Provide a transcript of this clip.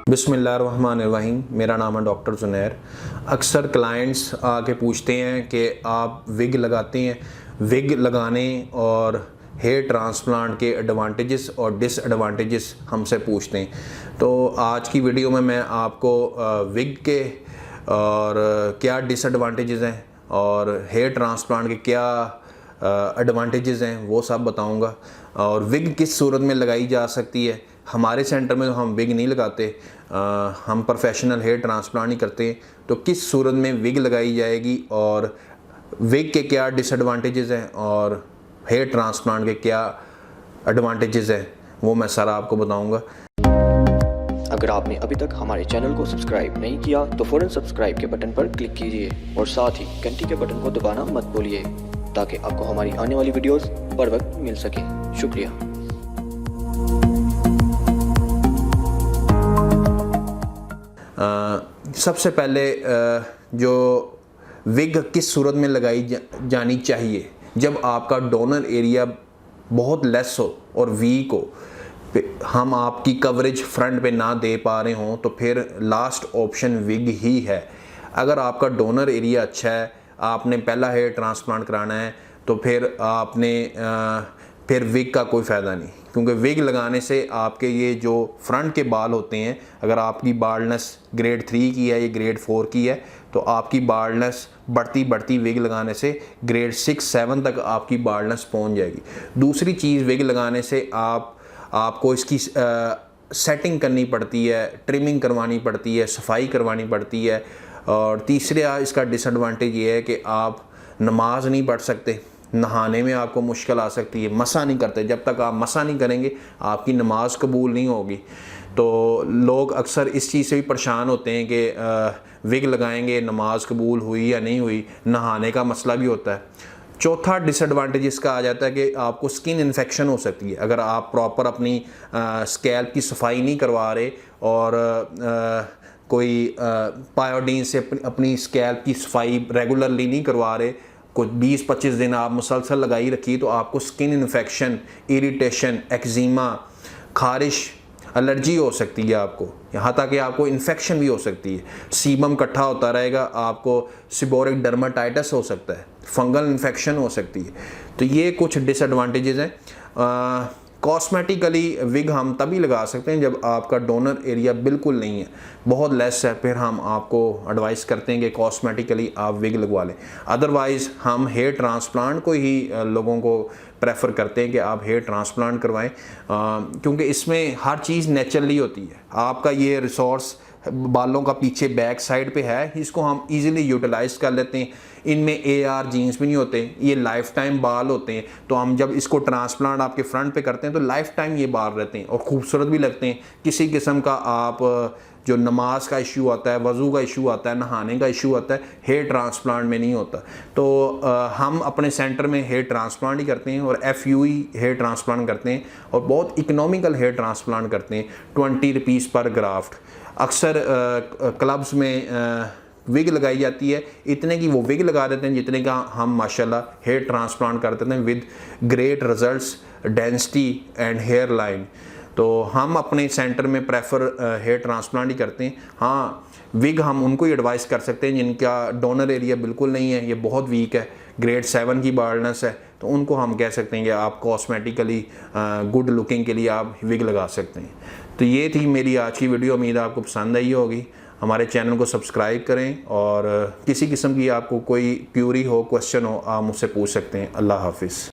बिस्मिल्लाहिर्रहमानिर्रहीम। मेरा नाम है डॉक्टर ज़ुनैर। अक्सर क्लाइंट्स आके पूछते हैं कि आप विग लगाते हैं, विग लगाने और हेयर ट्रांसप्लांट के एडवांटेजेस और डिसएडवांटेजेस हमसे पूछते हैं। तो आज की वीडियो में मैं आपको विग के और क्या डिसएडवांटेजेस हैं और हेयर ट्रांसप्लांट के क्या एडवांटेजेस हैं वो सब बताऊंगा। और विग किस सूरत में लगाई जा सकती है। हमारे सेंटर में तो हम विग नहीं लगाते, हम प्रोफेशनल हेयर ट्रांसप्लांट ही करते हैं। तो किस सूरत में विग लगाई जाएगी और विग के क्या डिसएडवांटेजेस हैं और हेयर ट्रांसप्लांट के क्या एडवांटेजेस हैं वो मैं सारा आपको बताऊंगा। अगर आपने अभी तक हमारे चैनल को सब्सक्राइब नहीं किया तो फ़ौरन सब्सक्राइब के बटन पर क्लिक कीजिए और साथ ही घंटी के बटन को दबाना मत भूलिए ताकि आपको हमारी आने वाली वीडियोस बर वक्त मिल सके। शुक्रिया। सबसे पहले जो विग किस सूरत में लगाई जानी चाहिए, जब आपका डोनर एरिया बहुत लेस हो और वीक हो, हम आपकी कवरेज फ्रंट पे ना दे पा रहे हों, तो फिर लास्ट ऑप्शन विग ही है। अगर आपका डोनर एरिया अच्छा है, आपने पहला हेयर ट्रांसप्लांट कराना है, तो फिर आपने फिर विग का कोई फ़ायदा नहीं, क्योंकि विग लगाने से आपके ये जो फ्रंट के बाल होते हैं, अगर आपकी बाल्डनेस ग्रेड 3 की है या ग्रेड 4 की है, तो आपकी बाल्डनेस बढ़ती बढ़ती विग लगाने से ग्रेड 6-7 तक आपकी बाल्डनेस पहुंच जाएगी। दूसरी चीज़, विग लगाने से आपको इसकी सेटिंग करनी पड़ती है, ट्रिमिंग करवानी पड़ती है, सफाई करवानी पड़ती है। और तीसरा इसका डिसएडवांटेज ये है कि आप नमाज नहीं पढ़ सकते, नहाने में आपको मुश्किल आ सकती है, मसा नहीं करते। जब तक आप मसा नहीं करेंगे आपकी नमाज कबूल नहीं होगी। तो लोग अक्सर इस चीज़ से भी परेशान होते हैं कि विग लगाएंगे, नमाज कबूल हुई या नहीं हुई, नहाने का मसला भी होता है। चौथा डिसएडवांटेज इसका आ जाता है कि आपको स्किन इन्फेक्शन हो सकती है अगर आप प्रॉपर अपनी स्कैल्प की सफाई नहीं करवा रहे और कोई पायोडीन से अपनी स्कैल्प की सफाई रेगुलरली नहीं करवा रहे। कुछ 20-25 दिन आप मुसलसल लगाई रखिए तो आपको स्किन इन्फेक्शन, इरिटेशन, एक्जिमा, खारिश, एलर्जी हो सकती है आपको, यहाँ तक कि आपको इन्फेक्शन भी हो सकती है। सीबम इकट्ठा होता रहेगा, आपको सिबोरिक डर्माटाइटिस हो सकता है, फंगल इन्फेक्शन हो सकती है। तो ये कुछ डिसएडवांटेजेस हैं। कॉस्मेटिकली विग हम तभी लगा सकते हैं जब आपका डोनर एरिया बिल्कुल नहीं है, बहुत लेस है, फिर हम आपको एडवाइस करते हैं कि कॉस्मेटिकली आप विग लगवा लें। अदरवाइज़ हम हेयर ट्रांसप्लांट को ही लोगों को प्रेफर करते हैं कि आप हेयर ट्रांसप्लांट करवाएं, क्योंकि इसमें हर चीज़ नेचुरली होती है। आपका ये रिसोर्स बालों का पीछे बैक साइड पे है, इसको हम इजीली यूटिलाइज कर लेते हैं। इनमें AR जीन्स भी नहीं होते, ये लाइफ टाइम बाल होते हैं। तो हम जब इसको ट्रांसप्लांट आपके फ्रंट पे करते हैं तो लाइफ टाइम ये बाल रहते हैं और खूबसूरत भी लगते हैं। किसी किस्म का आप जो नमाज का इशू आता है, वज़ू का इशू आता है, नहाने का इशू आता है, हेयर ट्रांसप्लांट में नहीं होता। तो हम अपने सेंटर में हेयर ट्रांसप्लांट ही करते हैं और FUE हेयर ट्रांसप्लांट करते हैं और बहुत इकोनॉमिकल हेयर ट्रांसप्लांट करते हैं, 20 रुपीज़ पर ग्राफ्ट। अक्सर क्लब्स में विग लगाई जाती है, इतने की वो विग लगा देते हैं जितने का हम माशाल्लाह हेयर ट्रांसप्लांट कर देते हैं with great results, density and hairline. तो हम अपने सेंटर में प्रेफर हेयर ट्रांसप्लांट ही करते हैं। हाँ, विग हम उनको ही एडवाइस कर सकते हैं जिनका डोनर एरिया बिल्कुल नहीं है, ये बहुत वीक है, ग्रेड 7 की बाल्डनेस है, तो उनको हम कह सकते हैं कि आप कॉस्मेटिकली गुड लुकिंग के लिए आप विग लगा सकते हैं। तो ये थी मेरी आज की वीडियो, उम्मीद आपको पसंद आई होगी। हमारे चैनल को सब्सक्राइब करें और किसी किस्म की आपको कोई क्यूरी हो, क्वेश्चन हो, आप मुझसे पूछ सकते हैं। अल्लाह हाफिज़।